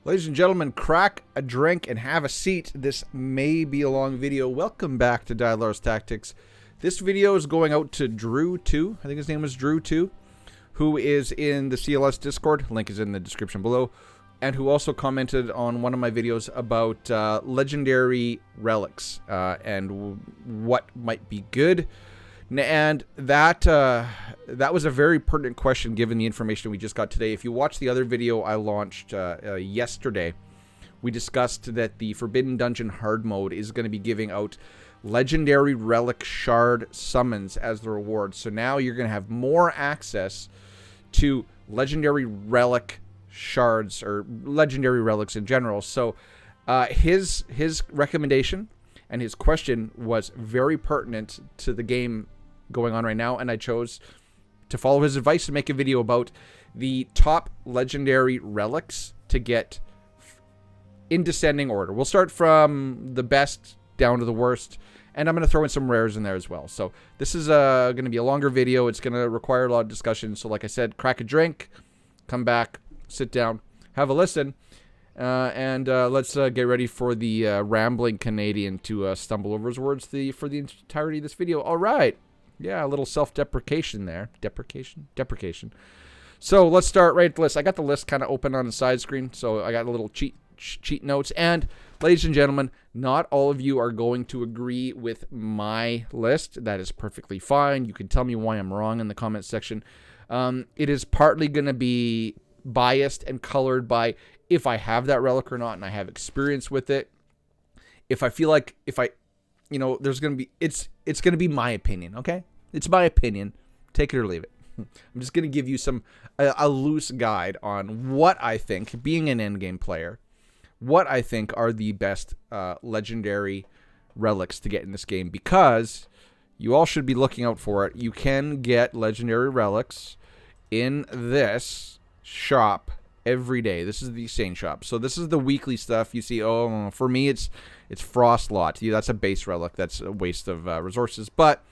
Ladies and gentlemen, crack a drink and have a seat. This may be a long video. Welcome back to Dialar's Tactics. This video is going out to Drew2. I think his name was Drew2, who is in the CLS Discord. Link is in the description below. And who also commented on one of my videos about legendary relics and what might be good. And that was a very pertinent question given the information we just got today. If you watch the other video I launched yesterday, we discussed that the Forbidden Dungeon hard mode is going to be giving out legendary relic shard summons as the reward. So now you're going to have more access to legendary relic shards or legendary relics in general. So his recommendation and his question was very pertinent to the game going on right now, and I chose to follow his advice and make a video about the top legendary relics to get in descending order. We'll start from the best down to the worst, and I'm going to throw in some rares in there as well. So this is going to be a longer video. It's going to require a lot of discussion. So like I said, crack a drink, come back, sit down, have a listen, and let's get ready for the rambling Canadian to stumble over his words for the entirety of this video. All right. Yeah, a little self-deprecation there. Deprecation. So let's start right at the list. I got the list kind of open on the side screen, so I got a little cheat notes. And ladies and gentlemen, not all of you are going to agree with my list. That is perfectly fine. You can tell me why I'm wrong in the comment section. It is partly going to be biased and colored by if I have that relic or not, and I have experience with it. If I feel like there's going to be, it's going to be my opinion, okay? It's my opinion. Take it or leave it. I'm just going to give you a loose guide on what I think, being an endgame player, what I think are the best legendary relics to get in this game, because you all should be looking out for it. You can get legendary relics in this shop every day. This is the exchange shop. So this is the weekly stuff. You see, oh, for me, it's Frostlot. Yeah, that's a base relic. That's a waste of resources. But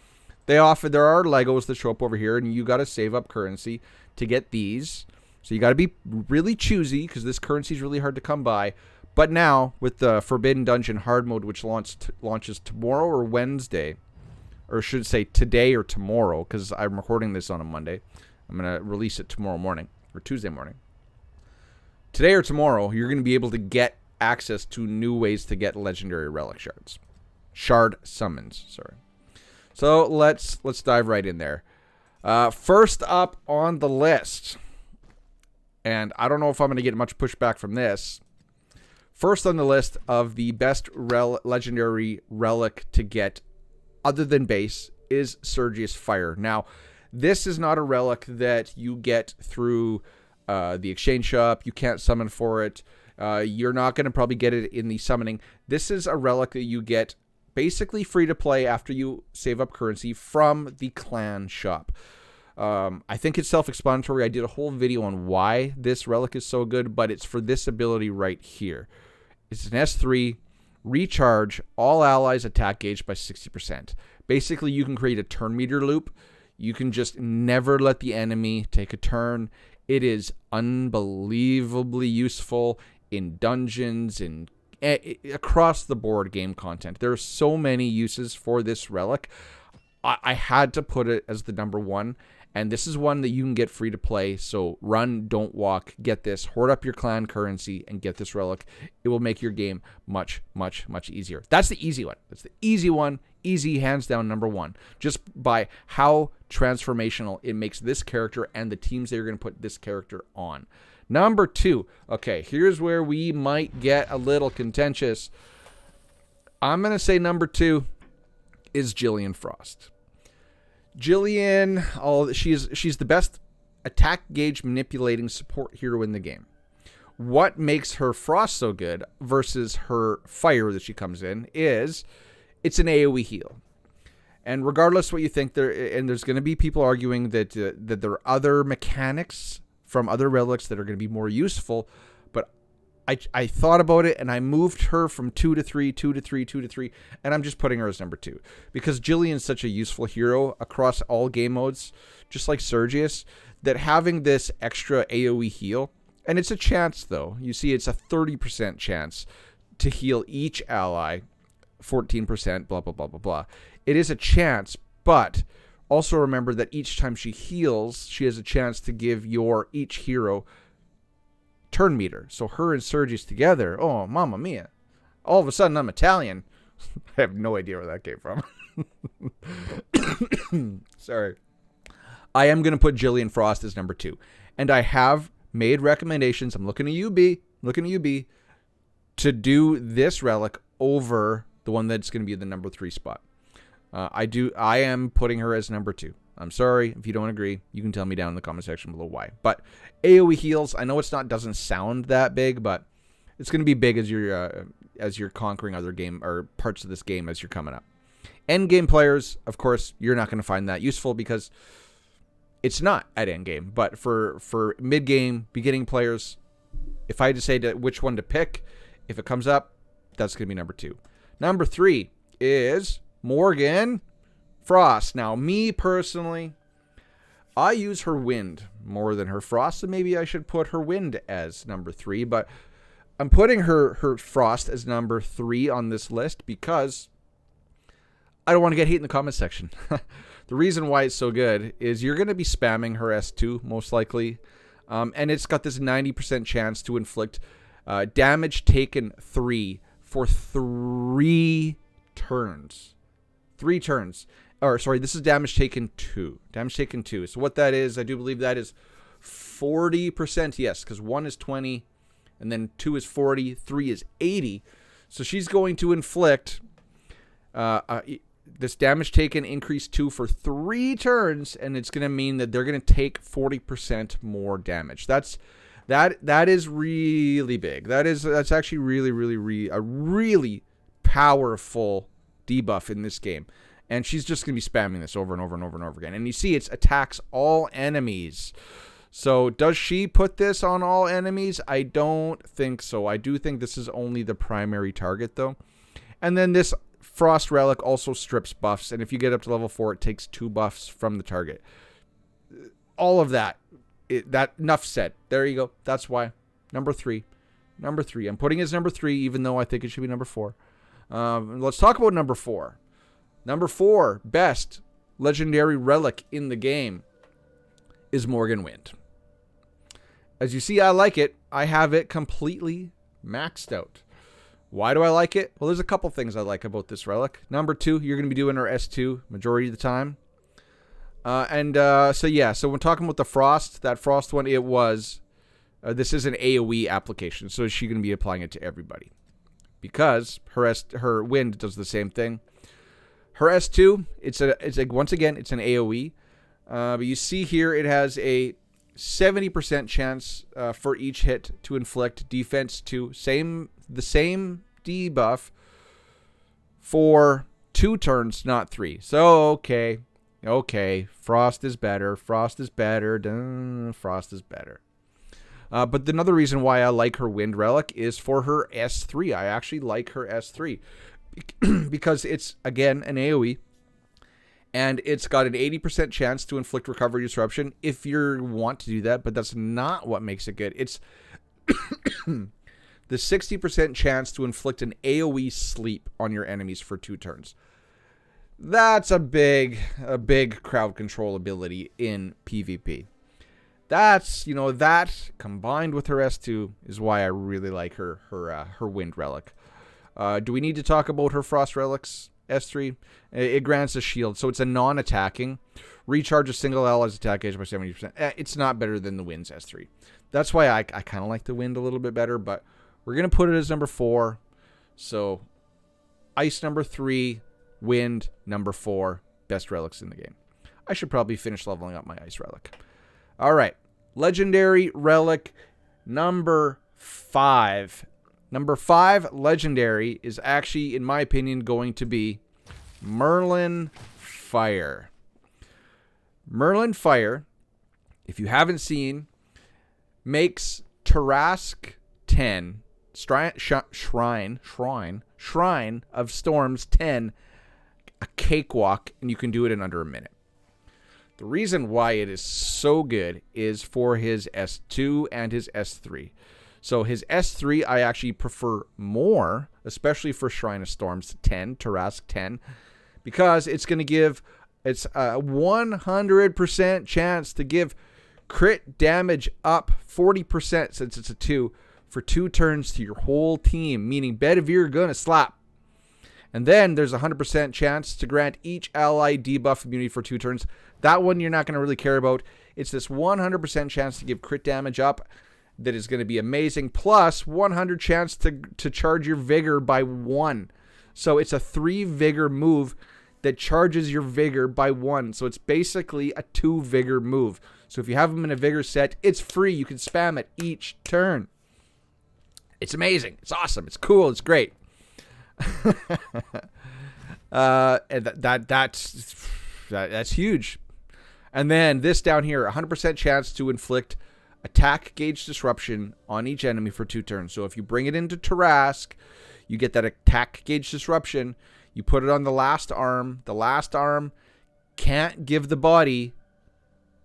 there are Legos that show up over here, and you got to save up currency to get these. So you got to be really choosy because this currency is really hard to come by. But now with the Forbidden Dungeon hard mode, which launches tomorrow or Wednesday, or should say today or tomorrow, because I'm recording this on a Monday. I'm going to release it tomorrow morning or Tuesday morning. Today or tomorrow, you're going to be able to get access to new ways to get legendary relic shards. Shard summons, sorry. So let's dive right in there. First up on the list, and I don't know if I'm going to get much pushback from this. First on the list of the best legendary relic to get other than base is Sergius Fire. Now, this is not a relic that you get through the exchange shop. You can't summon for it. You're not going to probably get it in the summoning. This is a relic that you get basically free to play after you save up currency from the clan shop. I think it's self-explanatory. I did a whole video on why this relic is so good, but it's for this ability right here. It's an S3, recharge all allies attack gauge by 60%. Basically, you can create a turn meter loop. You can just never let the enemy take a turn. It is unbelievably useful in dungeons and across the board game content. There are so many uses for this relic. I had to put it as the number one, and this is one that you can get free to play. So run, don't walk. Get this. Hoard up your clan currency and get this relic. It will make your game much, much, much easier. That's the easy one. That's the easy one. Easy, hands down, number one. Just by how transformational it makes this character and the teams that you're going to put this character on. Number two. Okay, here's where we might get a little contentious. I'm going to say number two is Jillian Frost. Jillian, she's the best attack gauge manipulating support hero in the game. What makes her Frost so good versus her Fire that she comes in is it's an AoE heal. And regardless what you think, there's going to be people arguing that there are other mechanics from other relics that are going to be more useful, but I thought about it and I moved her from 2 to 3, 2 to 3, 2 to 3, and I'm just putting her as number 2 because Jillian's such a useful hero across all game modes, just like Sergius, that having this extra AoE heal And it's a chance, though. You see, it's a 30% chance to heal each ally, 14%, blah, blah, blah, blah, blah. It is a chance, but also remember that each time she heals, she has a chance to give each hero turn meter. So her and Sergius together, oh, mamma mia. All of a sudden, I'm Italian. I have no idea where that came from. Sorry. I am going to put Jillian Frost as number 2. And I have made recommendations. I'm looking at you, B. Looking at you, B. To do this relic over the one that's going to be the number 3 spot. I am putting her as number 2. I'm sorry if you don't agree. You can tell me down in the comment section below why. But AoE heals, I know doesn't sound that big, but it's going to be big as you're conquering other game or parts of this game as you're coming up. End game players, of course, you're not going to find that useful because it's not at end game. But for mid game, beginning players, if I had to say which one to pick, if it comes up, that's going to be number 2. Number 3 is Morgan Frost. Now, me personally, I use her Wind more than her Frost, so maybe I should put her Wind as number 3. But I'm putting her Frost as number 3 on this list because I don't want to get hate in the comment section. The reason why it's so good is you're going to be spamming her S2 most likely, and it's got this 90% chance to inflict damage taken 3 for 3 turns. 3 turns. Or, sorry, this is damage taken 2. Damage taken 2. So what that is, I do believe that is 40%, yes, because 1 is 20, and then 2 is 40, 3 is 80. So she's going to inflict this damage taken increase 2 for 3 turns, and it's going to mean that they're going to take 40% more damage. That is really big. That's actually a really powerful debuff in this game. And she's just going to be spamming this over and over and over and over again. And you see, it attacks all enemies. So does she put this on all enemies? I don't think so. I do think this is only the primary target, though. And then this Frost Relic also strips buffs. And if you get up to level 4, it takes 2 buffs from the target. All of that. Enough said. There you go. That's why. Number 3. Number 3. I'm putting it as number 3, even though I think it should be number 4. Let's talk about number 4. Number 4, best legendary relic in the game is Morgan Wind. As you see, I like it. I have it completely maxed out. Why do I like it? Well, there's a couple things I like about this relic. Number 2, you're going to be doing her S2 majority of the time. So when talking about the Frost, that Frost one, it was, this is an AoE application. So she's going to be applying it to everybody. Because her Wind does the same thing. Her S2, once again, it's an AoE. But you see here, it has a 70% chance for each hit to inflict defense 2. The same debuff for 2 turns, not 3. So, okay, Frost is better. Frost is better. But another reason why I like her Wind Relic is for her S3. I actually like her S3 because it's, again, an AoE. And it's got an 80% chance to inflict recovery disruption if you want to do that. But that's not what makes it good. It's the 60% chance to inflict an AoE sleep on your enemies for 2 turns. That's a big crowd control ability in PvP. That combined with her S2 is why I really like her Wind Relic. Do we need to talk about her Frost Relics S3? It grants a shield, so it's a non-attacking. Recharge a single ally's attack edge by 70%. It's not better than the Wind's S3. That's why I kind of like the Wind a little bit better, but we're going to put it as number 4. So, Ice number 3, Wind number 4, best relics in the game. I should probably finish leveling up my Ice Relic. All right, Legendary Relic number 5. Number 5 Legendary is actually, in my opinion, going to be Merlin Fire. Merlin Fire, if you haven't seen, makes Tarask 10, Shrine of Storms 10, a cakewalk, and you can do it in under a minute. The reason why it is so good is for his S2 and his S3. So his S3 I actually prefer more, especially for Shrine of Storms 10, Tarask 10, because it's going to give, it's a 100% chance to give crit damage up 40% since it's a 2 for 2 turns to your whole team, meaning Bedivere gonna slap. And then there's a 100% chance to grant each ally debuff immunity for 2 turns. That one you're not going to really care about. It's this 100% chance to give crit damage up that is going to be amazing, plus 100 chance to charge your vigor by 1. So it's a 3 vigor move that charges your vigor by 1. So it's basically a 2 vigor move. So if you have them in a vigor set, it's free. You can spam it each turn. It's amazing. It's awesome. It's cool. It's great. And that's huge. And then this down here, 100% chance to inflict attack gauge disruption on each enemy for 2 turns. So if you bring it into Tarask, you get that attack gauge disruption. You put it on the last arm. The last arm can't give the body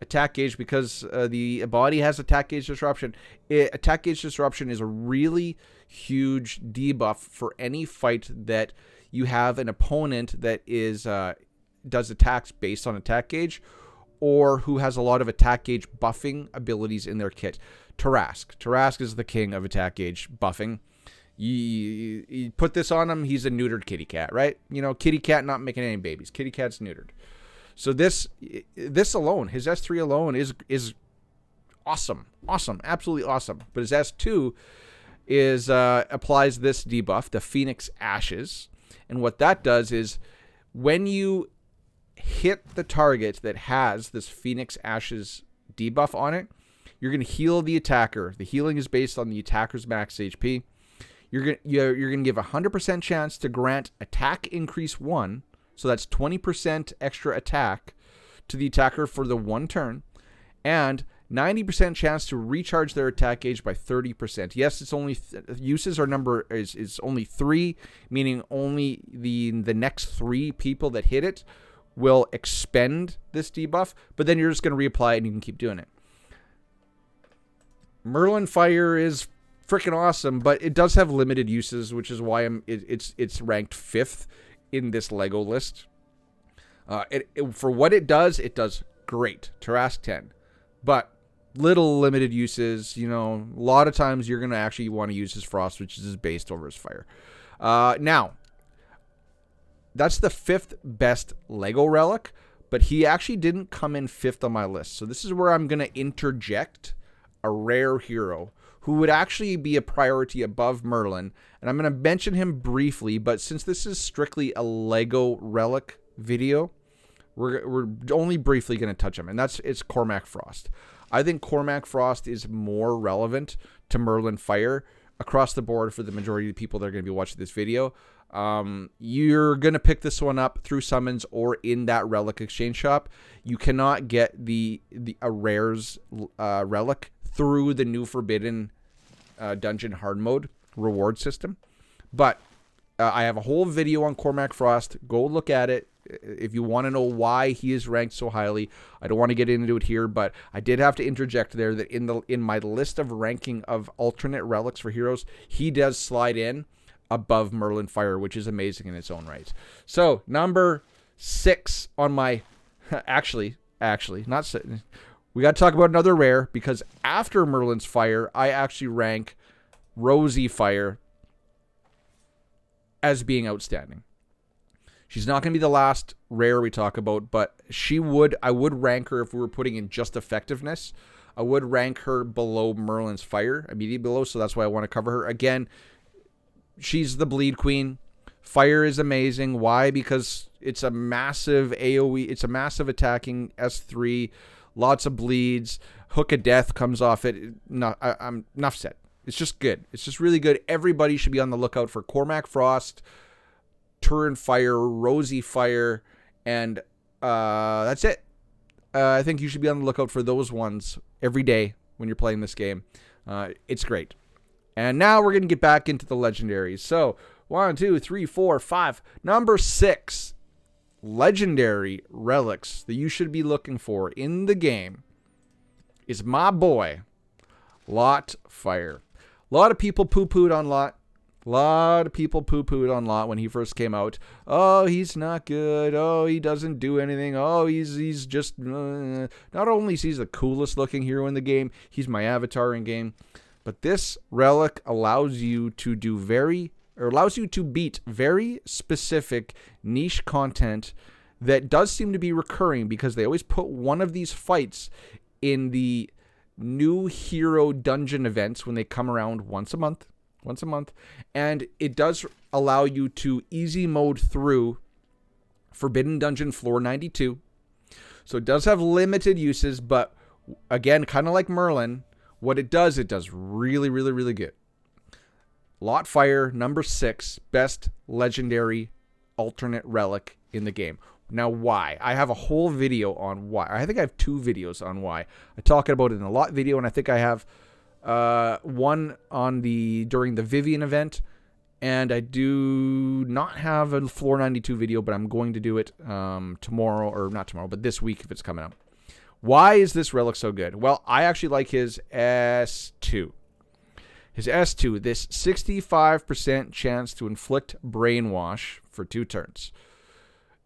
attack gauge because the body has attack gauge disruption. Attack gauge disruption is a really huge debuff for any fight that you have an opponent that is does attacks based on attack gauge, or who has a lot of attack gauge buffing abilities in their kit. Tarask is the king of attack gauge buffing. You put this on him, he's a neutered kitty cat, right? You know, kitty cat not making any babies. Kitty cat's neutered. So this alone, his S3 alone is awesome. Awesome. Absolutely awesome. But his S2 is applies this debuff, the Phoenix Ashes. And what that does is when you hit the target that has this Phoenix Ashes debuff on it, you're going to heal the attacker. The healing is based on the attacker's max HP. You're going to give a 100% chance to grant attack increase 1. So that's 20% extra attack to the attacker for the 1 turn. And 90% chance to recharge their attack gauge by 30%. Yes, it's only uses our number is only 3, meaning only the next 3 people that hit it will expend this debuff, but then you're just going to reapply it and you can keep doing it. Merlin Fire is freaking awesome, but it does have limited uses, which is why it's ranked 5th in this Lego list. For what it does great. Tarask 10. But little limited uses, you know, a lot of times you're going to actually want to use his Frost, which is his based over his Fire. Now, that's the 5th best Lego relic, but he actually didn't come in 5th on my list. So this is where I'm going to interject a rare hero who would actually be a priority above Merlin. And I'm going to mention him briefly, but since this is strictly a Lego relic video, we're only briefly going to touch him. And it's Cormac Frost. I think Cormac Frost is more relevant to Merlin Fire across the board for the majority of the people that are going to be watching this video. You're going to pick this one up through summons or in that relic exchange shop. You cannot get a rares relic through the new Forbidden Dungeon hard mode reward system. But I have a whole video on Cormac Frost. Go look at it if you want to know why he is ranked so highly. I don't want to get into it here, but I did have to interject there that in my list of ranking of alternate relics for heroes, he does slide in above Merlin Fire, which is amazing in its own right. So number 6 on my actually not we got to talk about another rare, because after Merlin's Fire, I actually rank Rosie Fire as being outstanding. She's not going to be the last rare we talk about, but I would rank her if we were putting in just effectiveness. I would rank her below Merlin's Fire, immediately below, so that's why I want to cover her. Again, she's the bleed queen. Fire is amazing. Why? Because it's a massive AoE. It's a massive attacking S3. Lots of bleeds. Hook of Death comes off it. I'm enough said. It's just good. It's just really good. Everybody should be on the lookout for Cormac Frost, Turinfire, Rosie Fire, and that's it. I think you should be on the lookout for those ones every day when you're playing this game. It's great. And now we're going to get back into the legendaries. So, 1, 2, 3, 4, 5. Number 6 legendary relics that you should be looking for in the game is my boy, Lot Fire. A lot of people poo-pooed on Lot. A lot of people poo-pooed on Lot when he first came out. Oh, he's not good. Oh, he doesn't do anything. Oh, he's just... Not only is he the coolest looking hero in the game, he's my avatar in game. But this relic allows you to beat very specific niche content that does seem to be recurring, because they always put one of these fights in the new hero dungeon events when they come around once a month, and it does allow you to easy mode through Forbidden Dungeon Floor 92. So it does have limited uses, but again, kind of like Merlin, what it does really, really, really good. Lot Fire, number 6, best legendary alternate relic in the game. Now, why? I have a whole video on why. I think I have 2 videos on why. I talk about it in a Lot video, and I think I have one on during the Vivian event, and I do not have a Floor 92 video, but I'm going to do it tomorrow, or not tomorrow, but this week if it's coming up. Why is this relic so good? Well, I actually like his S2. His S2, this 65% chance to inflict brainwash for 2 turns.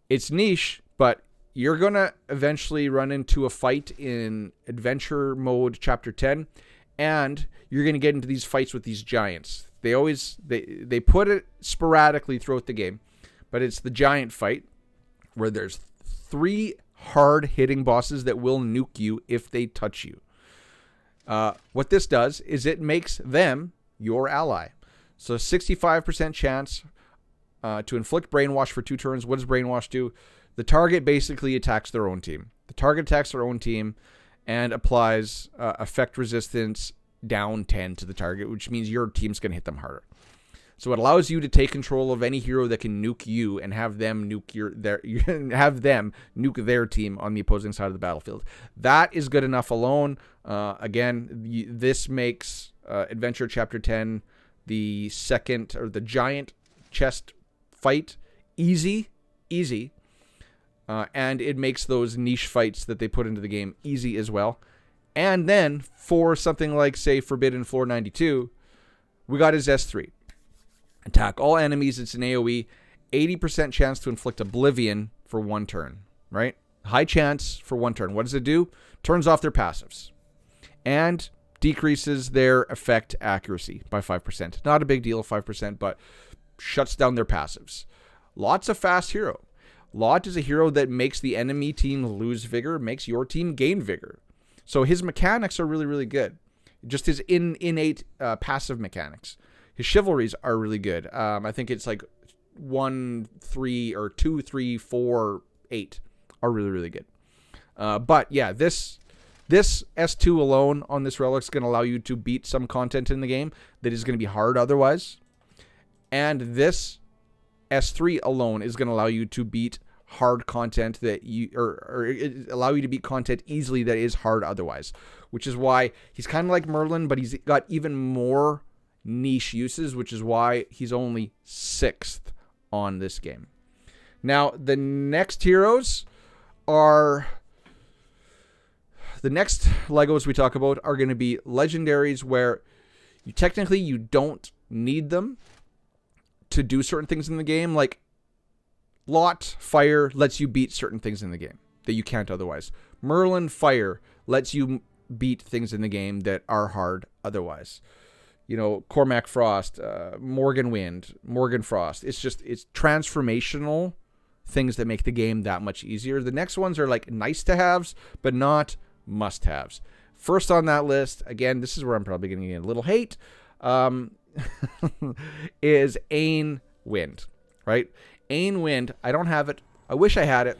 It's niche, but you're going to eventually run into a fight in Adventure Mode Chapter 10, and you're going to get into these fights with these giants. They put it sporadically throughout the game, but it's the giant fight where there's 3 hard-hitting bosses that will nuke you if they touch you. What this does is it makes them your ally. So 65% chance to inflict brainwash for 2 turns. What does brainwash do? The target basically attacks their own team. The target attacks their own team and applies effect resistance down 10 to the target, which means your team's going to hit them harder. So it allows you to take control of any hero that can nuke you and have them nuke nuke their team on the opposing side of the battlefield. That is good enough alone. Again, this makes Adventure Chapter 10, the second, or the giant chest fight, easy. And it makes those niche fights that they put into the game easy as well. And then for something like, say, Forbidden Floor 92, we got his S3. Attack all enemies. It's an AoE. 80% chance to inflict Oblivion for 1 turn, right? High chance for 1 turn. What does it do? Turns off their passives. And decreases their effect accuracy by 5%. Not a big deal, 5%, but shuts down their passives. Lot's a fast hero. Lot is a hero that makes the enemy team lose vigor, makes your team gain vigor. So his mechanics are really, really good. Just his innate passive mechanics. His chivalries are really good. I think it's like 1, 3, or 2, 3, 4, 8 are really, really good. But yeah, this S2 alone on this relic is going to allow you to beat some content in the game that is going to be hard otherwise. And this S3 alone is going to allow you to beat hard content that allow you to beat content easily that is hard otherwise. Which is why he's kind of like Merlin, but he's got even more niche uses, which is why he's only 6th on this game. Now, the next heroes are... The next Legos we talk about are going to be legendaries where you don't need them to do certain things in the game. Like Lot Fire lets you beat certain things in the game that you can't otherwise. Merlin Fire lets you beat things in the game that are hard otherwise. You know, Cormac Frost, Morgan Wind, Morgan Frost. It's transformational things that make the game that much easier. The next ones are like nice to haves, but not must-haves. First on that list, again, this is where I'm probably going to get a little hate, is Arduin Wind, right? Arduin Wind, I don't have it. I wish I had it.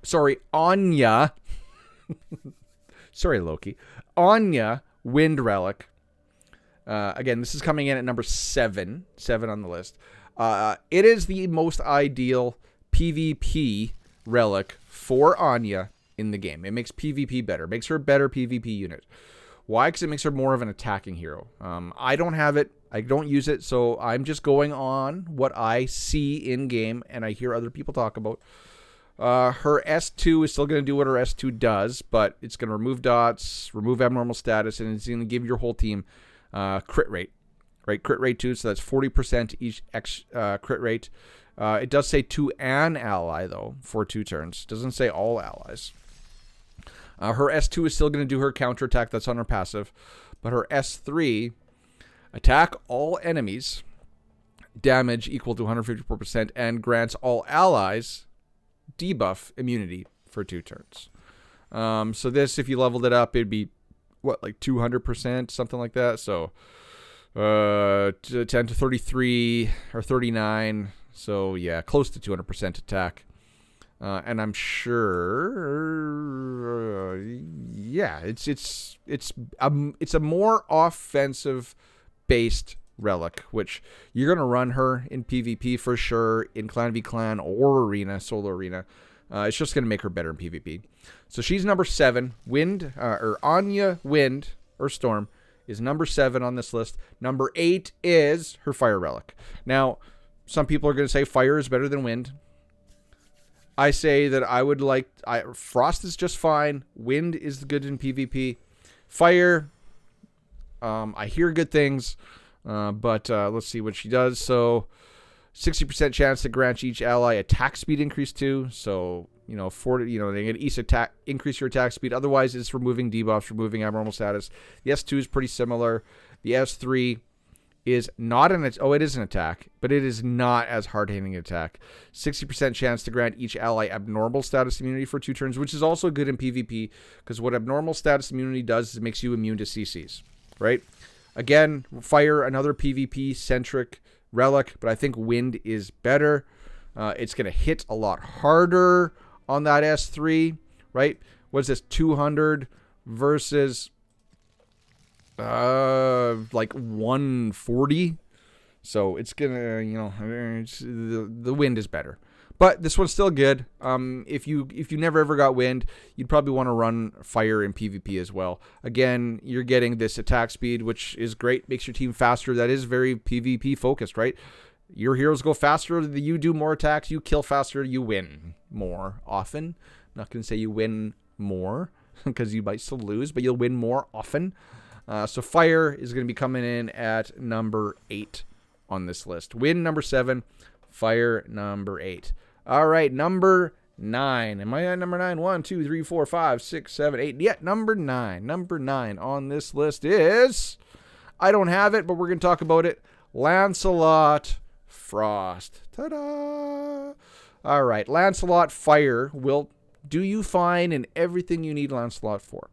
Sorry, Anya. Sorry, Loki. Anya Wind Relic. Again, this is coming in at number 7 on the list. It is the most ideal PvP relic for Anya in the game. It makes PvP better. Makes her a better PvP unit. Why? Because it makes her more of an attacking hero. I don't have it. I don't use it, so I'm just going on what I see in-game and I hear other people talk about. Her S2 is still going to do what her S2 does, but it's going to remove dots, remove abnormal status, and it's going to give your whole team crit rate. Right, crit rate 2, so that's 40% each crit rate. It does say to an ally, though, for 2 turns. It doesn't say all allies. Her S2 is still going to do her counterattack. That's on her passive. But her S3, attack all enemies, damage equal to 154%, and grants all allies debuff immunity for 2 turns. So this, if you leveled it up, it'd be, what, like 200%, something like that? So 10 to 33 or 39. So, yeah, close to 200% attack. And I'm sure, yeah, it's a more offensive based relic, which you're gonna run her in PvP for sure, in Clan v Clan or Arena, solo Arena. It's just gonna make her better in PvP. So she's number 7. Wind or Anya Wind or Storm is number 7 on this list. Number 8 is her Fire relic. Now, some people are gonna say Fire is better than Wind. I say that I would like... Frost is just fine. Wind is good in PvP. Fire, I hear good things, but let's see what she does. So, 60% chance to grant each ally attack speed increase 2. So, 40. They get increase your attack speed. Otherwise, it's removing debuffs, removing abnormal status. The S2 is pretty similar. The S3 is not it is an attack, but it is not as hard-hitting an attack. 60% chance to grant each ally abnormal status immunity for 2 turns, which is also good in PvP, because what abnormal status immunity does is it makes you immune to CCs, right? Again, Fire, another PvP-centric relic, but I think Wind is better. It's going to hit a lot harder on that S3, right? What's this, 200 versus... like 140. So it's gonna, the Wind is better. But this one's still good. If you never ever got Wind, you'd probably want to run Fire in PvP as well. Again, you're getting this attack speed, which is great, makes your team faster. That is very PvP focused, right? Your heroes go faster, you do more attacks, you kill faster, you win more often. I'm not gonna say you win more, because you might still lose, but you'll win more often. So Fire is going to be coming in at number 8 on this list. Wind number 7, Fire number 8. All right, number 9. Am I at number 9? 1, 2, 3, 4, 5, 6, 7, 8. Yeah, number 9. Number 9 on this list is... I don't have it, but we're going to talk about it. Lancelot Frost. Ta-da! All right, Lancelot Fire will do you fine in everything you need Lancelot for.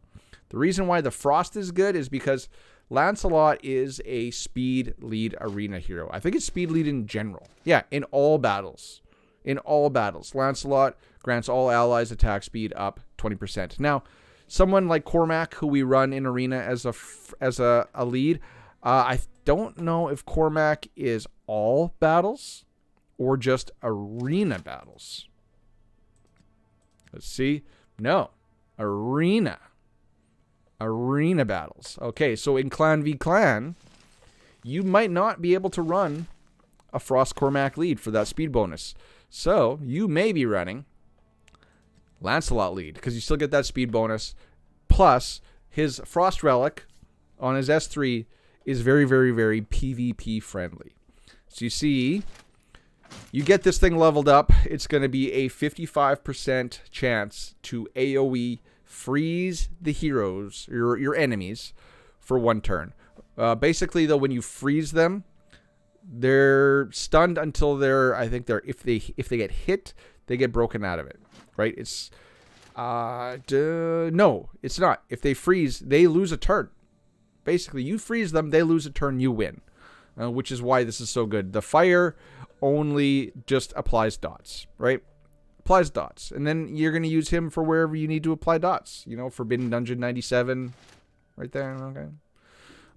The reason why the Frost is good is because Lancelot is a speed lead arena hero. I think it's speed lead in general. Yeah, in all battles. In all battles. Lancelot grants all allies attack speed up 20%. Now, someone like Cormac, who we run in arena as a lead, I don't know if Cormac is all battles or just arena battles. Let's see. No. Arena battles. Okay, so in Clan v Clan, you might not be able to run a Frost Cormac lead for that speed bonus. So, you may be running Lancelot lead, because you still get that speed bonus. Plus, his Frost Relic on his S3 is very, very, very PvP friendly. So you see, you get this thing leveled up, it's going to be a 55% chance to AoE freeze the heroes, your enemies, for 1 turn. Basically, though, when you freeze them, they're stunned until if they get hit, they get broken out of it. Right? It's no, it's not. If they freeze, they lose a turn. Basically, you freeze them, they lose a turn, you win. Which is why this is so good. The Fire only just applies dots, right? Applies dots, and then you're going to use him for wherever you need to apply dots. Forbidden Dungeon 97, right there. Okay.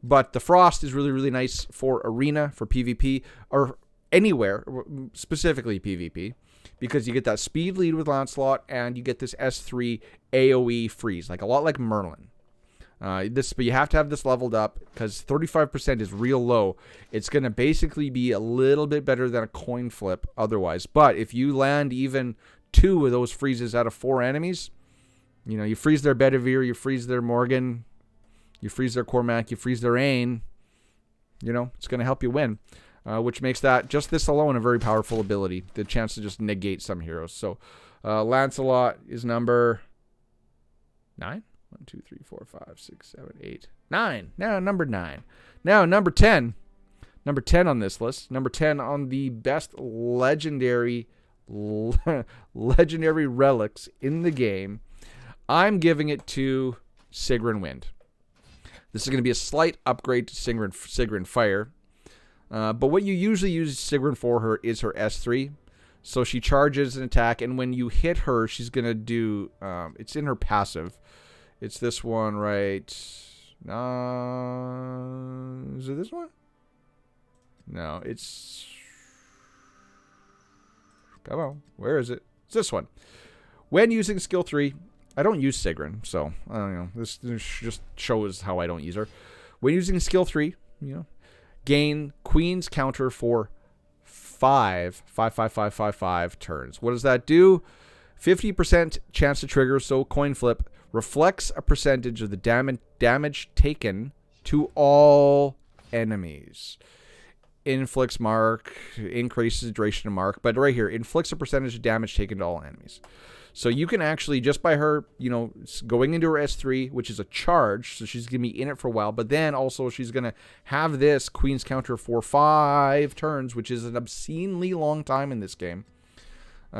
But the Frost is really, really nice for arena, for PvP, or anywhere, specifically PvP, because you get that speed lead with Lancelot, and you get this S3 AoE freeze, like a lot like Merlin. But you have to have this leveled up because 35% is real low. It's going to basically be a little bit better than a coin flip otherwise. But if you land even 2 of those freezes out of 4 enemies, you know, you freeze their Bedivere, you freeze their Morgan, you freeze their Cormac, you freeze their Ain, you know, it's going to help you win. Which makes that, just this alone, a very powerful ability. The chance to just negate some heroes. So, Lancelot is number 9? 1, 2, 3, 4, 5, 6, 7, 8, 9. Now, number 9. Now, number 10. Number 10 on this list. Number 10 on the best legendary relics in the game. I'm giving it to Sigrun Wind. This is going to be a slight upgrade to Sigrun Fire. But what you usually use Sigrun for her is her S3. So she charges an attack, and when you hit her, she's going to do... it's in her passive. It's this one right... is it this one? No, it's... Come on, where is it? It's this one. When using skill 3... I don't use Sigrun, so I don't know. This just shows how I don't use her. When using skill 3, you know, gain Queen's counter for 5 turns. What does that do? 50% chance to trigger, so coin flip reflects a percentage of the damage taken to all enemies. Inflicts mark, increases the duration of mark, but right here, inflicts a percentage of damage taken to all enemies. So you can actually, just by her, you know, going into her S3, which is a charge, so she's going to be in it for a while, but then also she's going to have this Queen's counter for 5 turns, which is an obscenely long time in this game.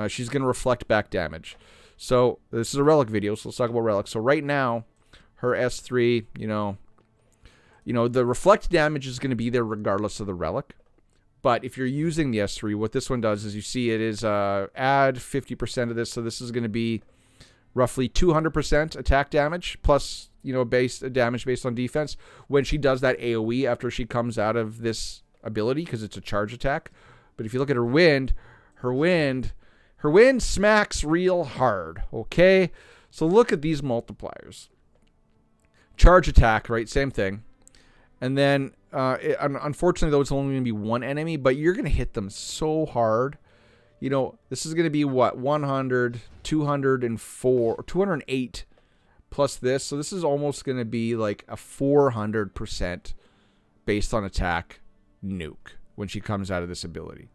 She's going to reflect back damage. So this is a Relic video, so let's talk about Relic. So right now, her S3, you know, the reflect damage is going to be there regardless of the Relic. But if you're using the S3, what this one does is you see it is add 50% of this. So this is going to be roughly 200% attack damage plus, you know, base damage based on defense when she does that AoE after she comes out of this ability because it's a charge attack. But if you look at her wind smacks real hard. Okay, so look at these multipliers. Charge attack, right? Same thing. And then, unfortunately, though, it's only going to be one enemy, but you're going to hit them so hard. You know, this is going to be, what, 100, 204, 208 plus this. So this is almost going to be like a 400% based on attack nuke when she comes out of this ability.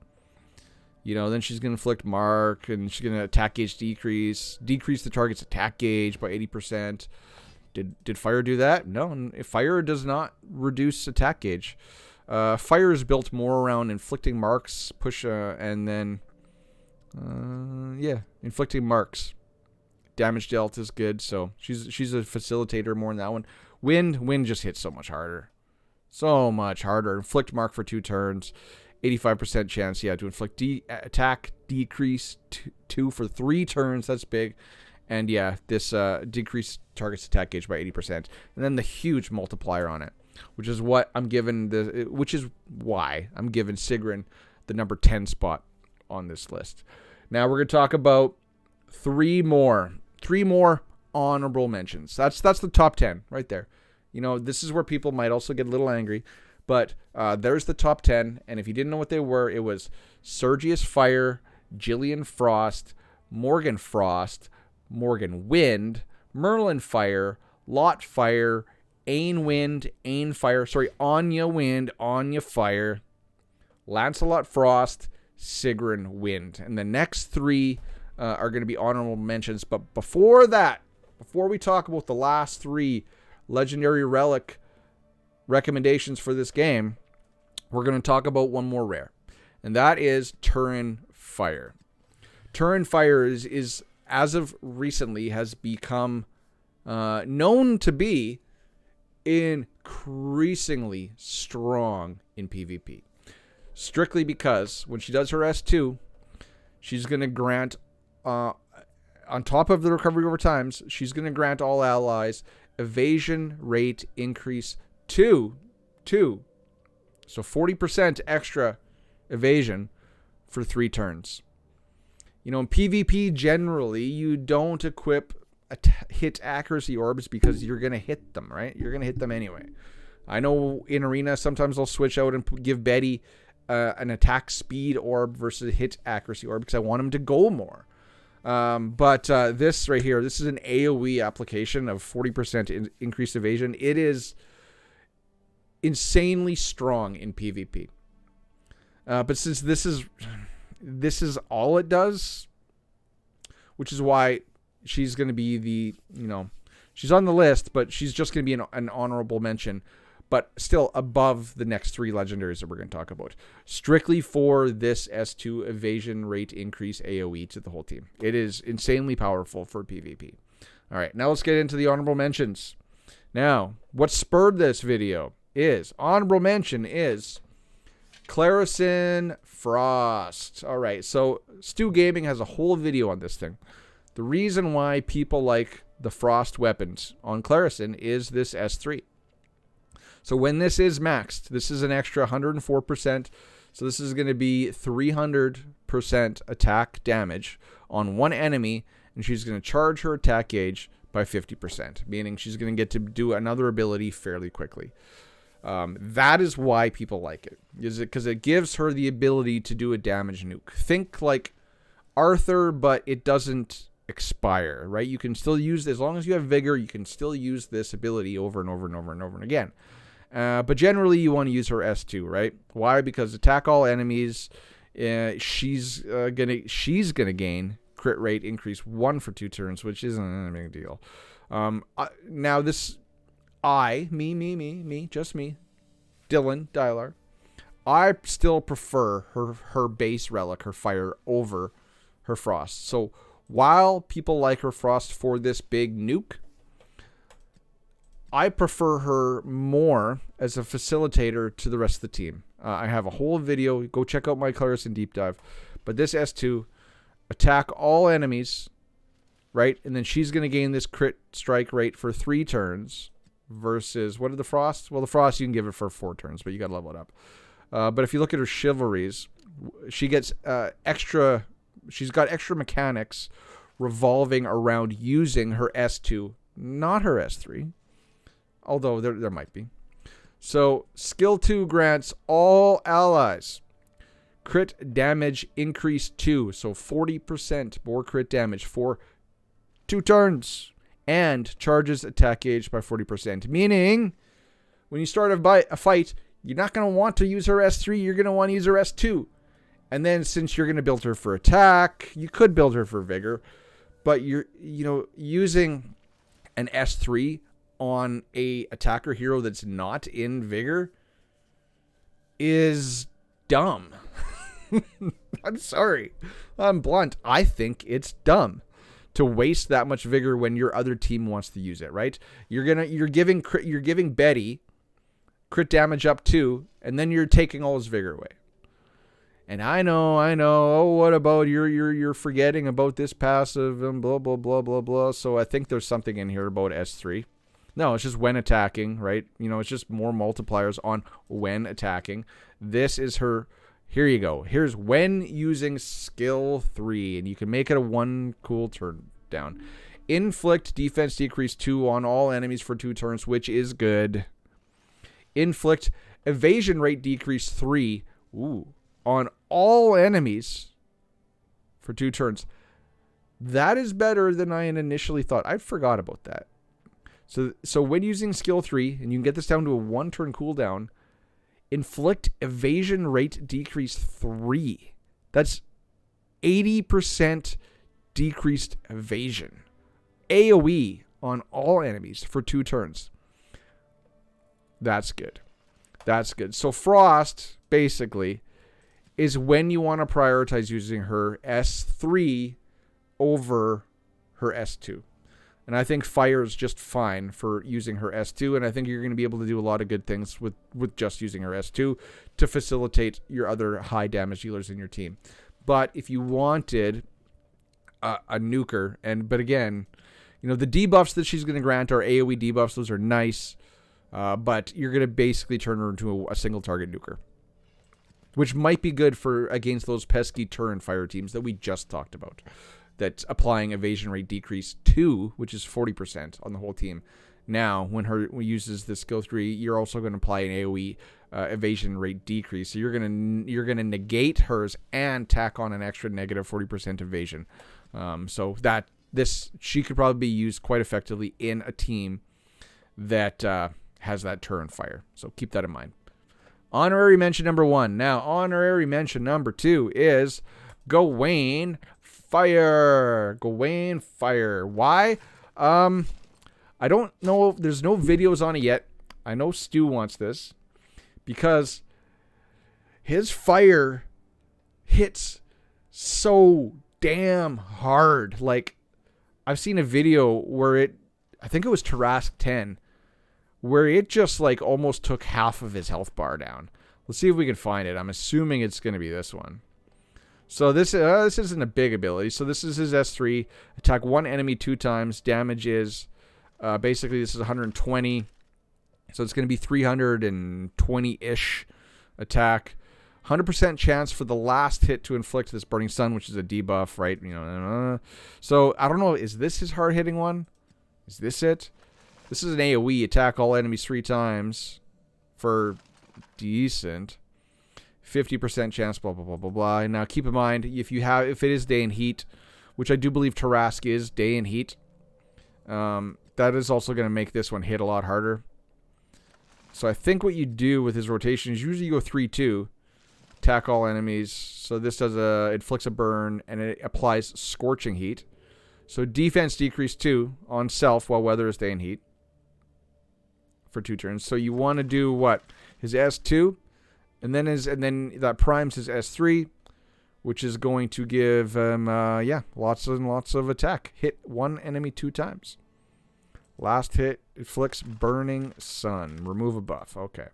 You know, then she's going to inflict mark, and she's going to attack gauge decrease the target's attack gauge by 80%. Did fire do that? No, fire does not reduce attack gauge. Fire is built more around inflicting marks, and then, inflicting marks. Damage dealt is good, so she's a facilitator more in that one. Wind just hits so much harder. So much harder. Inflict mark for 2 turns. 85% chance, to inflict attack decrease 2 for 3 turns. That's big. And yeah, this decreased target's attack gauge by 80%, and then the huge multiplier on it, which is why I'm giving Sigrun the number 10 spot on this list. Now we're gonna talk about 3 more honorable mentions. That's the top 10 right there. You know, this is where people might also get a little angry, but there's the top 10, and if you didn't know what they were, it was Sergius Fire, Jillian Frost, Morgan Frost, Morgan Wind, Merlin Fire, Lot Fire, Anya Wind, Anya Wind, Anya Fire, Lancelot Frost, Sigrun Wind. And the next 3 are going to be honorable mentions. But before we talk about the last 3 legendary relic recommendations for this game, we're going to talk about one more rare. And that is Turinfire. Turinfire is as of recently, has become known to be increasingly strong in PvP. Strictly because when she does her S2, she's going to grant, on top of the recovery over times, she's going to grant all allies evasion rate increase 2. So 40% extra evasion for 3 turns. You know, in PvP, generally, you don't equip hit accuracy orbs because you're going to hit them, right? You're going to hit them anyway. I know in Arena, sometimes I'll switch out and give Betty an attack speed orb versus a hit accuracy orb because I want him to go more. But this right here, this is an AoE application of 40% increased evasion. It is insanely strong in PvP. But since this is all it does, which is why she's going to be the, she's on the list, but she's just going to be an honorable mention, but still above the next 3 legendaries that we're going to talk about. Strictly for this S2 evasion rate increase AoE to the whole team. It is insanely powerful for PvP. All right, now let's get into the honorable mentions. Now, what spurred this video is, honorable mention is Claris Frost. All right, so Stu Gaming has a whole video on this thing. The reason why people like the Frost weapons on Claris is this S3. So when this is maxed, this is an extra 104%. So this is going to be 300% attack damage on one enemy, and she's going to charge her attack gauge by 50%, meaning she's going to get to do another ability fairly quickly. That is why people like it. Is it because it gives her the ability to do a damage nuke. Think like Arthur, but it doesn't expire, right? You can still use, as long as you have vigor, you can still use this ability over and over and over and over and again. But generally, you want to use her S2, right? Why? Because attack all enemies. She's gonna gain crit rate increase 1 for 2 turns, which isn't a big deal. Now this, just me, Dylan Dylar, I still prefer her base relic, her fire, over her frost. So while people like her frost for this big nuke, I prefer her more as a facilitator to the rest of the team. I have a whole video. Go check out my Claris in Deep Dive. But this S2, attack all enemies, right? And then she's going to gain this crit strike rate for 3 turns versus, what are the Frost? Well, the Frost, you can give it for 4 turns, but you got to level it up. But if you look at her chivalries, she gets she's got extra mechanics revolving around using her S2, not her S3. Although there might be. So skill 2 grants all allies crit damage increase 2. So 40% more crit damage for 2 turns. And charges attack gauge by 40%. Meaning, when you start a fight, you're not going to want to use her S3. You're going to want to use her S2. And then since you're going to build her for attack, you could build her for vigor. But you're using an S3 on a attacker hero that's not in vigor is dumb. I'm sorry. I'm blunt. I think it's dumb to waste that much vigor when your other team wants to use it, right? You're giving Betty crit damage up 2, and then you're taking all his vigor away. And I know. Oh, what about you're forgetting about this passive and blah blah blah blah blah. So I think there's something in here about S3. No, it's just when attacking, right? It's just more multipliers on when attacking. This is her. Here you go. Here's when using skill 3, and you can make it a 1 cool turn down. Inflict defense decrease 2 on all enemies for 2 turns, which is good. Inflict evasion rate decrease 3 on all enemies for 2 turns. That is better than I had initially thought. I forgot about that. So when using skill 3, and you can get this down to a 1 turn cooldown, inflict evasion rate decrease 3. That's 80% decreased evasion. AoE on all enemies for 2 turns. That's good. That's good. So Frost, basically, is when you want to prioritize using her S3 over her S2. And I think Fire is just fine for using her S2, and I think you're going to be able to do a lot of good things with just using her S2 to facilitate your other high damage dealers in your team. But if you wanted a nuker, but again, the debuffs that she's going to grant are AoE debuffs. Those are nice, but you're going to basically turn her into a single target nuker, which might be good for against those pesky Turinfire teams that we just talked about. that's applying evasion rate decrease 2, which is 40% on the whole team. Now, when her uses the skill 3, you're also going to apply an AoE evasion rate decrease. So you're gonna negate hers and tack on an extra negative 40% evasion. So that she could probably be used quite effectively in a team that has that Turinfire. So keep that in mind. Honorary mention number 1. Now, honorary mention number 2 is Gawain Fire. Gawain Fire. Why? I don't know. There's no videos on it yet. I know Stu wants this because his fire hits so damn hard. Like, I've seen a video where I think it was Tarask 10, where it just like almost took half of his health bar down. Let's see if we can find it. I'm assuming it's going to be this one. So this isn't a big ability. So this is his S3. Attack one enemy 2 times. Damage is basically this is 120. So it's going to be 320-ish attack. 100% chance for the last hit to inflict this Burning Sun, which is a debuff, right? So I don't know. Is this his hard-hitting one? Is this it? This is an AoE. Attack all enemies 3 times for decent. 50% chance, blah, blah, blah, blah, blah. And now keep in mind, if it is Day and Heat, which I do believe Tarask is Day and Heat, that is also going to make this one hit a lot harder. So I think what you do with his rotation is usually you go 3-2, attack all enemies. So this does inflicts a burn, and it applies Scorching Heat. So defense decrease 2 on self while weather is Day and Heat for 2 turns. So you want to do what? His S2, and then that primes his S3, which is going to give him lots and lots of attack. Hit one enemy 2 times. Last hit inflicts Burning Sun. Remove a buff. Okay.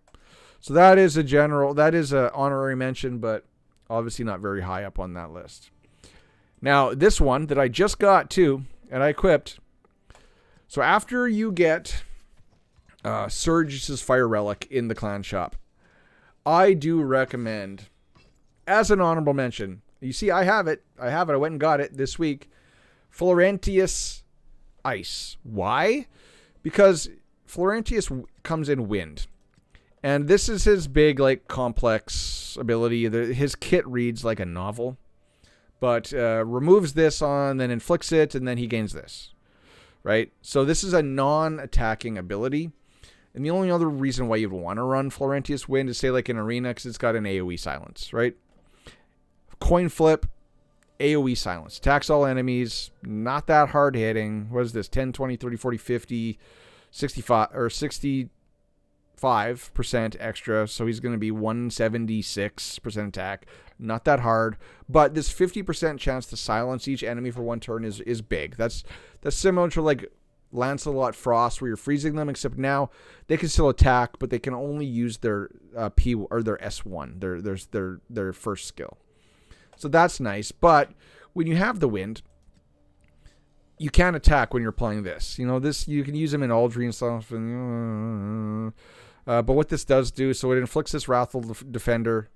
So that is a honorary mention, but obviously not very high up on that list. Now, this one that I just got too, and I equipped. So after you get Surge's Fire Relic in the clan shop, I do recommend, as an honorable mention, you see I have it. I went and got it this week. Florentius Ice. Why? Because Florentius comes in Wind. And this is his big, like, complex ability. His kit reads like a novel. But removes this on, then inflicts it, and then he gains this. Right? So this is a non-attacking ability. And the only other reason why you'd want to run Florentius Wind is, say, like in Arena, because it's got an AoE silence, right? Coin flip, AoE silence. Attacks all enemies. Not that hard hitting. What is this? 10, 20, 30, 40, 50, 65, or 65% extra. So he's going to be 176% attack. Not that hard. But this 50% chance to silence each enemy for 1 turn is big. That's similar to like Lancelot Frost, where you're freezing them, except now they can still attack, but they can only use their P or their S1, their first skill. So that's nice. But when you have the Wind, you can attack when you're playing this. This you can use them in Aldry and stuff. But what this does do, so it inflicts this Wrathful Defender.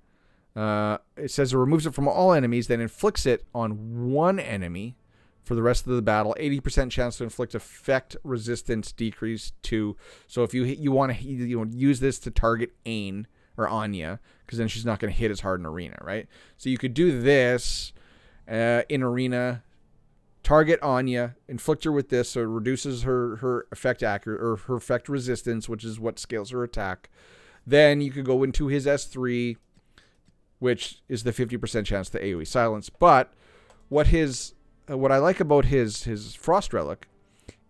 It says it removes it from all enemies, then inflicts it on 1 enemy for the rest of the battle. 80% chance to inflict effect resistance decrease 2. So if you want to use this to target Ain or Anya, because then she's not going to hit as hard in Arena, right? So you could do this in Arena, target Anya, inflict her with this, so it reduces her effect her effect resistance, which is what scales her attack. Then you could go into his S3, which is the 50% chance to AoE silence. But what I like about his Frost Relic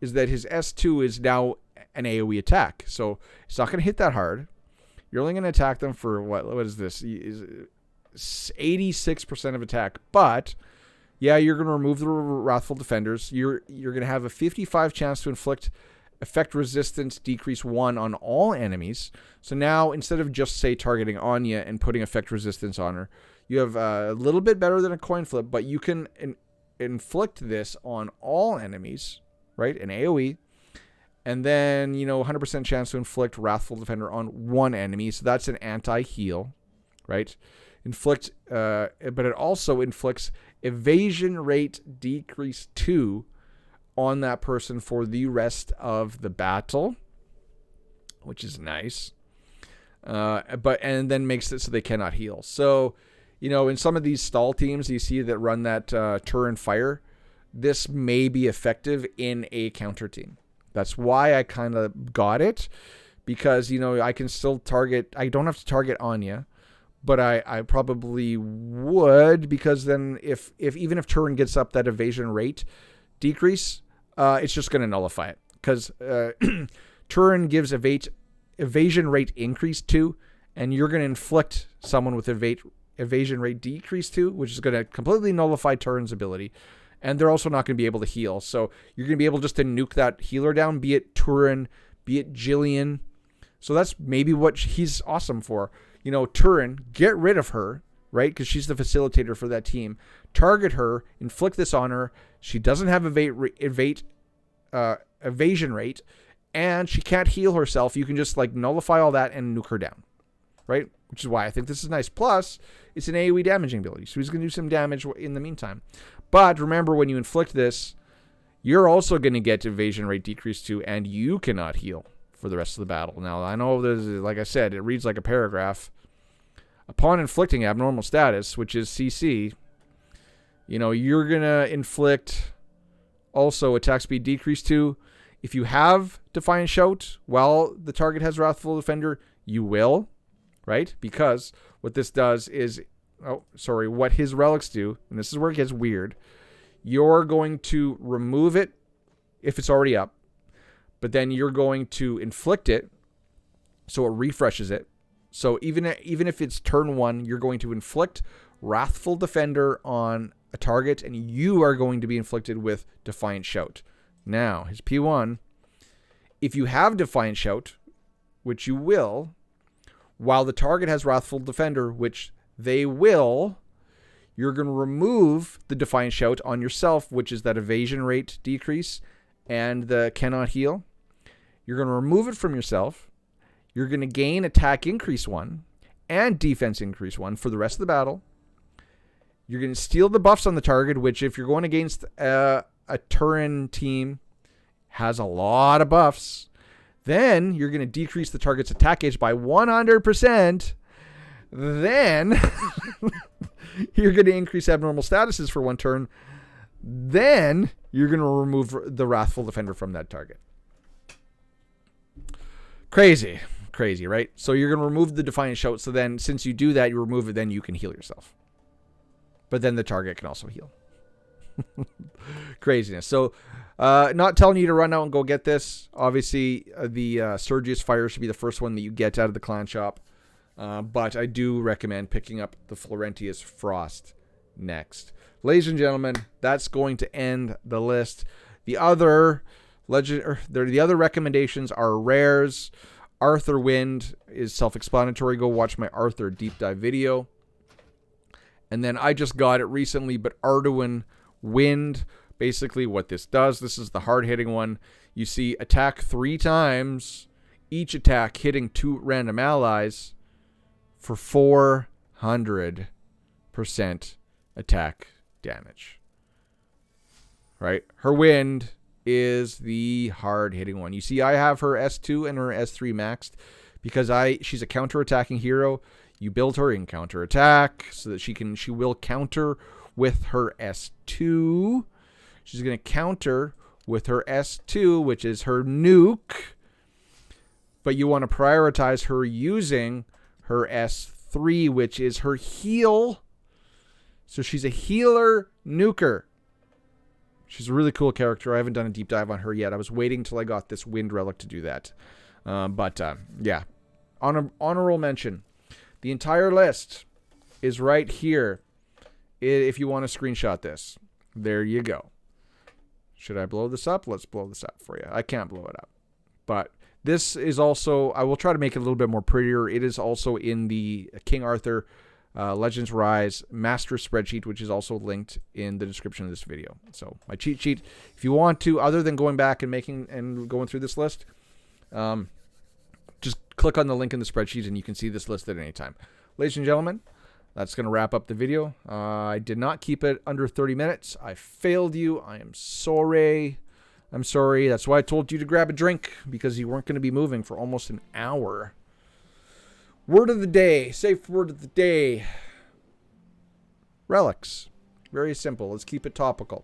is that his S2 is now an AoE attack. So it's not going to hit that hard. You're only going to attack them for, what is this? 86% of attack. But, yeah, you're going to remove the Wrathful Defenders. You're going to have a 55 chance to inflict effect resistance decrease 1 on all enemies. So now, instead of just, say, targeting Anya and putting effect resistance on her, you have a little bit better than a coin flip, but you can inflict this on all enemies, right? An AoE. And then, 100% chance to inflict Wrathful Defender on 1 enemy. So that's an anti-heal, right? inflict, but it also inflicts evasion rate decrease 2 on that person for the rest of the battle, which is nice. And then makes it so they cannot heal. So, in some of these stall teams you see that run that Turinfire, this may be effective in a counter team. That's why I kind of got it, because, I can still target. I don't have to target Anya, but I probably would, because then if even if Turin gets up that evasion rate decrease, it's just going to nullify it, because Turin gives evasion rate increase 2, and you're going to inflict someone with evasion rate decrease 2, which is going to completely nullify Turin's ability. And they're also not going to be able to heal. So you're going to be able just to nuke that healer down, be it Turin, be it Jillian. So that's maybe what he's awesome for. Turin, get rid of her, right? Because she's the facilitator for that team. Target her, inflict this on her. She doesn't have evasion rate, and she can't heal herself. You can just nullify all that and nuke her down, right? Which is why I think this is nice. Plus, it's an AoE damaging ability, so he's going to do some damage in the meantime. But remember, when you inflict this, you're also going to get evasion rate decrease 2, and you cannot heal for the rest of the battle. Now, I know there's, like I said, it reads like a paragraph. Upon inflicting abnormal status, which is CC, you're going to inflict also attack speed decrease 2. If you have Defiant Shout while the target has Wrathful Defender, you will, right? Because what this does is, what his relics do, and this is where it gets weird, you're going to remove it if it's already up, but then you're going to inflict it so it refreshes it. So even if it's turn 1, you're going to inflict Wrathful Defender on a target, and you are going to be inflicted with Defiant Shout. Now, his P1, if you have Defiant Shout, which you will, while the target has Wrathful Defender, which they will, you're going to remove the Defiant Shout on yourself, which is that evasion rate decrease and the cannot heal. You're going to remove it from yourself. You're going to gain attack increase 1 and defense increase 1 for the rest of the battle. You're going to steal the buffs on the target, which if you're going against a Turin team, has a lot of buffs. Then you're going to decrease the target's attack gauge by 100%. Then you're going to increase abnormal statuses for 1 turn. Then you're going to remove the Wrathful Defender from that target. Crazy, right? So you're going to remove the Defiant Shout. So then since you do that, you remove it, then you can heal yourself. But then the target can also heal. Craziness. So not telling you to run out and go get this. Obviously, the Sergius Fire should be the first one that you get out of the clan shop. But I do recommend picking up the Florentius Frost next. Ladies and gentlemen, that's going to end the list. The other recommendations are rares. Arthur Wind is self-explanatory. Go watch my Arthur deep dive video. And then I just got it recently, but Arduin Wind, basically what this does, this is the hard-hitting one. You see attack 3 times, each attack hitting 2 random allies for 400% attack damage. Right? Her wind is the hard-hitting one. You see I have her S2 and her S3 maxed because she's a counter-attacking hero. You build her in counter-attack so that she will counter with her S2. She's going to counter with her S2, which is her nuke. But you want to prioritize her using her S3, which is her heal. So she's a healer nuker. She's a really cool character. I haven't done a deep dive on her yet. I was waiting till I got this Wind Relic to do that. Yeah. Honorable mention. The entire list is right here if you want to screenshot this. There you go. Should I blow this up? Let's blow this up for you. I can't blow it up. But this is also, I will try to make it a little bit more prettier. It is also in the King Arthur Legends Rise Master Spreadsheet, which is also linked in the description of this video. So my cheat sheet, if you want to, other than going back and going through this list, just click on the link in the spreadsheet and you can see this list at any time. Ladies and gentlemen, that's going to wrap up the video. I did not keep it under 30 minutes. I failed you. I am sorry. I'm sorry. That's why I told you to grab a drink, because you weren't going to be moving for almost an hour. Word of the day. Safe word of the day. Relics. Very simple. Let's keep it topical.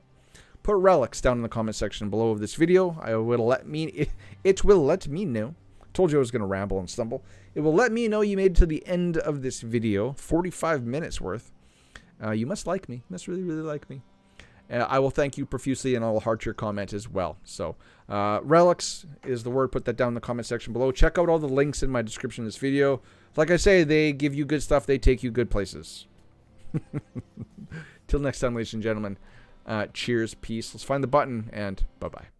Put relics down in the comment section below of this video. It will let me know. Told you I was going to ramble and stumble. It will let me know you made it to the end of this video. 45 minutes worth. You must like me. You must really, really like me. I will thank you profusely, and I will heart your comment as well. So, relics is the word. Put that down in the comment section below. Check out all the links in my description of this video. Like I say, they give you good stuff. They take you good places. Till next time, ladies and gentlemen. Cheers, peace. Let's find the button, and bye-bye.